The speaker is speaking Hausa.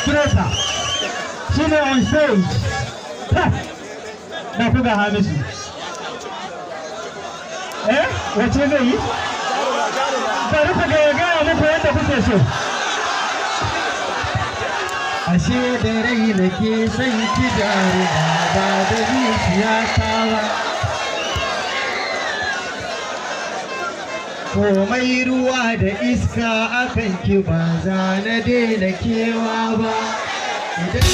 Presa shi ne on stage. Na kuga Hamisu. Wace zai yi? Bari ku ga gaya muku yadda kuke so. Ashe da rai nake son ki jaruma ba da zuciya ta ba. Komai ruwa da iska akan ki ba za na daina kewa ba. Idan